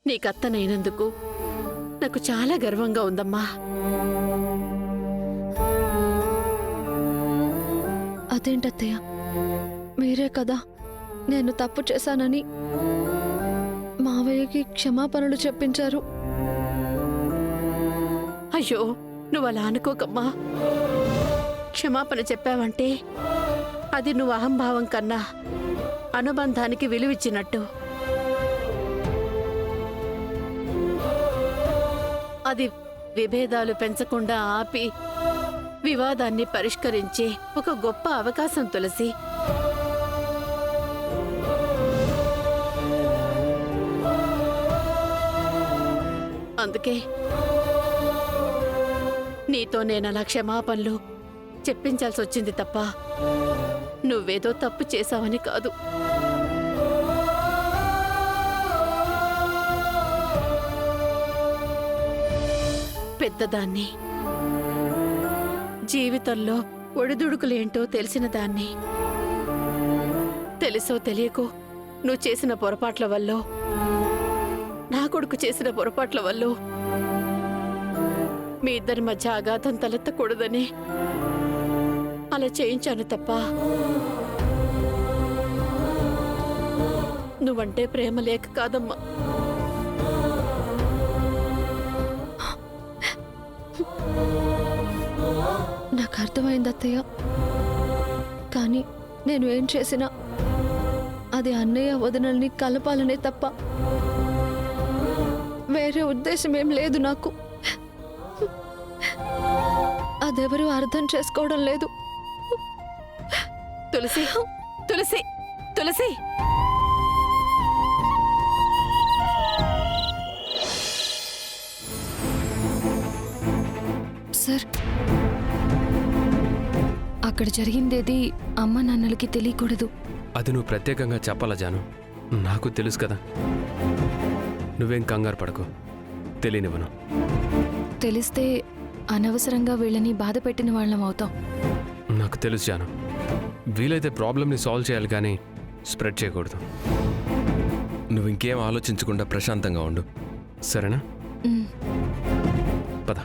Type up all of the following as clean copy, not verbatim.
నీకత్తనైనందుకు నాకు చాలా గర్వంగా ఉందమ్మా. అదేంటత్తయ్య, మీరే కదా నేను తప్పు చేశానని మావయ్యకి క్షమాపణలు చెప్పించారు. అయ్యో, నువ్వు అలా అనుకోకమ్మా. క్షమాపణ చెప్పావంటే అది నువ్వు అహంభావం కన్నా అనుబంధానికి విలువిచ్చినట్టు. అది విభేదాలు పెంచకుండా ఆపి వివాదాన్ని పరిష్కరించే ఒక గొప్ప అవకాశం తులసి. అందుకే నీతో నేనలా క్షమాపణలు చెప్పించాల్సి వచ్చింది తప్ప నువ్వేదో తప్పు చేశావని కాదు. పెద్దదాన్ని, జీవితంలో ఒడిదుడుకులేంటో తెలిసిన దాన్ని, తెలుసో తెలియకో నువ్వు చేసిన పొరపాట్ల వల్లో, నా కొడుకు చేసిన పొరపాట్ల వల్లో మీ ఇద్దరి మధ్య అగాధం తలెత్తకూడదని అలా చేయించాను తప్ప నువ్వంటే ప్రేమ లేక కాదమ్మా. నాకు అర్థమైంది అత్తయ్య, కానీ నేను ఏం చేసినా అది అన్నయ్య వదినల్ని కలపాలనే తప్ప వేరే ఉద్దేశం ఏం లేదు నాకు. అదెవరూ అర్థం చేసుకోవడం లేదు. తులసి, తులసి, తులసి. సార్, అక్కడ జరిగిందేది అమ్మ నాన్నలకి తెలియకూడదు. అది నువ్వు ప్రత్యేకంగా చెప్పాలా జాను? నాకు తెలుసు కదా. నువ్వేం కంగారు పడకు, తెలియనివ్వను. తెలిస్తే అనవసరంగా వీళ్ళని బాధ పెట్టిన వాళ్ళం అవుతాం. నాకు తెలుసు జాను. వీలైతే ప్రాబ్లమ్ని సాల్వ్ చేయాలి కానీ స్ప్రెడ్ చేయకూడదు. నువ్వు ఇంకేం ఆలోచించకుండా ప్రశాంతంగా ఉండు, సరేనా? పద.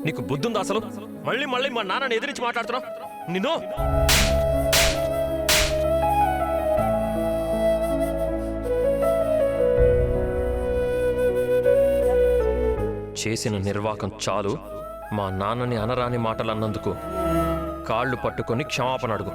నీకు బుద్ధుందా అసలు? మళ్ళీ మళ్ళీ మా నాన్నని ఎదిరించి మాట్లాడుతున్నావు. నిన్ను చేసిన నిర్వాకం చాలు. మా నాన్నని అనరాని మాటలు అన్నందుకు కాళ్ళు పట్టుకొని క్షమాపణ అడుగు.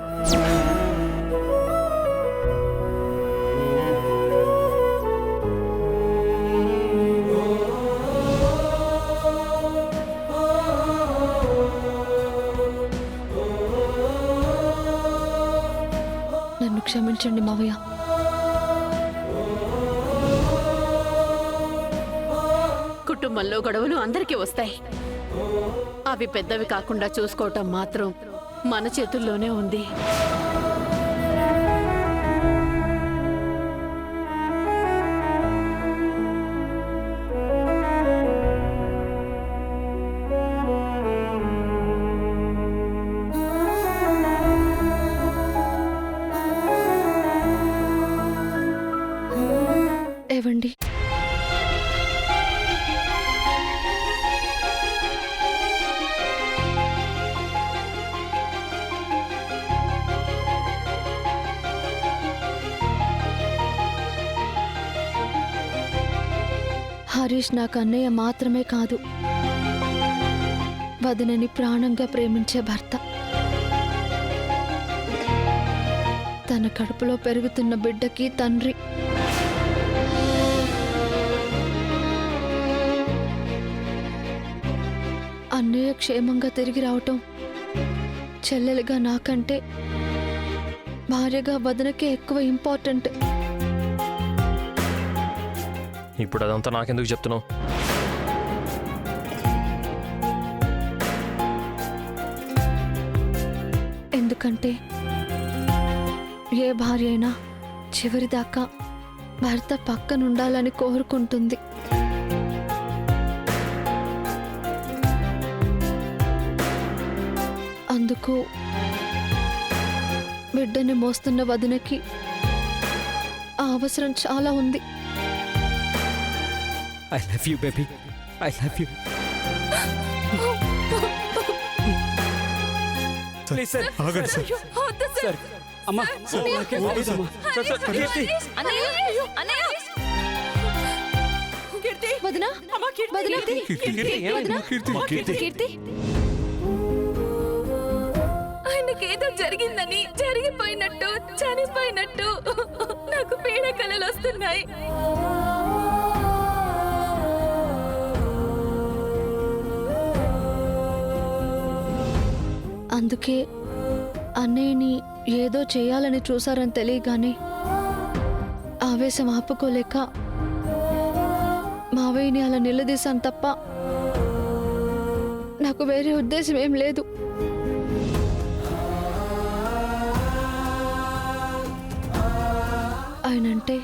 నన్ను క్షమించండి మావయ్య. కుటుంబంలో గొడవలు అందరికీ వస్తాయి. అవి పెద్దవి కాకుండా చూసుకోవటం మాత్రం మన చేతుల్లోనే ఉంది. ఏవండి, హరీష్ నాకు అన్నయ్య మాత్రమే కాదు, వదినని ప్రాణంగా ప్రేమించే భర్త. తన కడుపులో పెరుగుతున్న బిడ్డకి తండ్రి. అన్నయ్య క్షేమంగా తిరిగి రావటం చెల్లెలుగా నాకంటే భార్యగా వదినకే ఎక్కువ ఇంపార్టెంట్. ఇప్పుడు అదంతా నాకెందుకు చెప్తున్నావు? ఎందుకంటే ఏ భార్య అయినా చివరిదాకా భర్త పక్కనుండాలని కోరుకుంటుంది. అందుకు బిడ్డని మోస్తున్న వదినకి ఆ అవసరం చాలా ఉంది. I love you baby, I love you. Please sir, ఆగండి సార్. సార్ అమ్మా, నాకేం తెలీదమ్మా. కీర్తి, వదినా, వదినా, కీర్తి, ఆయనకేదో జరిగిందని, జరిగిపోయినట్టు, చనిపోయినట్టు నాకు పీడ కలలు వస్తున్నాయి. అందుకే అన్నయ్యని ఏదో చేయాలని చూశారని తెలియగానే ఆవేశం ఆపుకోలేక మావయ్యని అలా నిలదీశాను తప్ప నాకు వేరే ఉద్దేశం ఏం లేదు. ఆయనంటే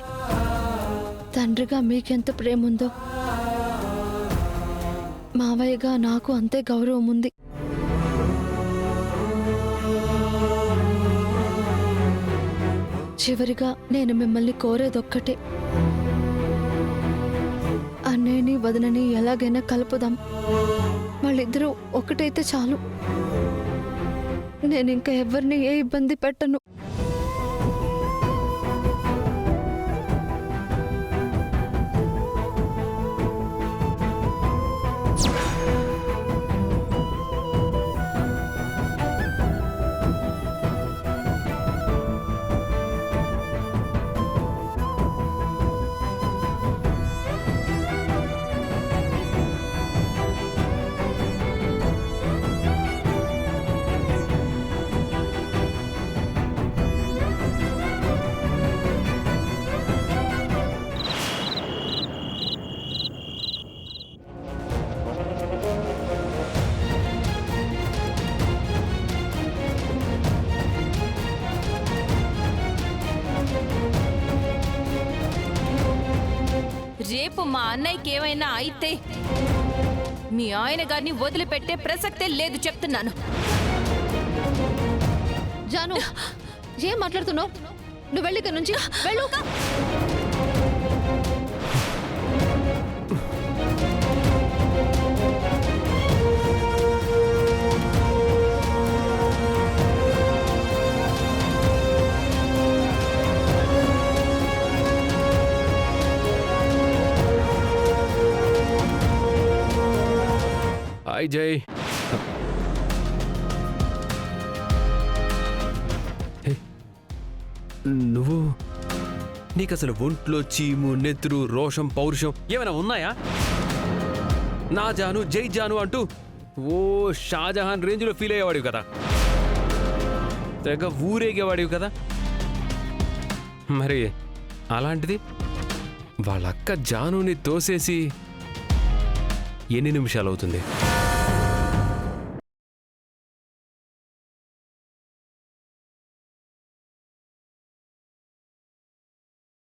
తండ్రిగా మీకెంత ప్రేమ ఉందో మావయ్యగా నాకు అంతే గౌరవం ఉంది. చివరిగా నేను మిమ్మల్ని కోరేదొక్కటే, అన్నయ్యని వదనని ఎలాగైనా కలుపుదాం. వాళ్ళిద్దరూ ఒకటైతే చాలు. నేను ఇంకా ఎవరిని ఏ ఇబ్బంది పెట్టను. రేపు మా అన్నయ్యకి ఏమైనా అయితే మీ ఆయన గారిని వదిలిపెట్టే ప్రసక్తే లేదు, చెప్తున్నాను. జాను, ఏం మాట్లాడుతున్నావు? నువ్వు వెళ్ళి ఇక్కడి నుంచి వెళ్ళు. హాయ్ జై. నువ్వు నీకు అసలు ఒంట్లో చీము, నెత్తురు, రోషం, పౌరుషం ఏమైనా ఉన్నాయా? నా జాను, జై జాను అంటూ ఓ షాజహాన్ రేంజ్లో ఫీల్ అయ్యేవాడివి కదా, తెగ ఊరేగేవాడివి కదా. మరి అలాంటిది వాళ్ళ అక్క జానుని తోసేసి ఎన్ని నిమిషాలు అవుతుంది?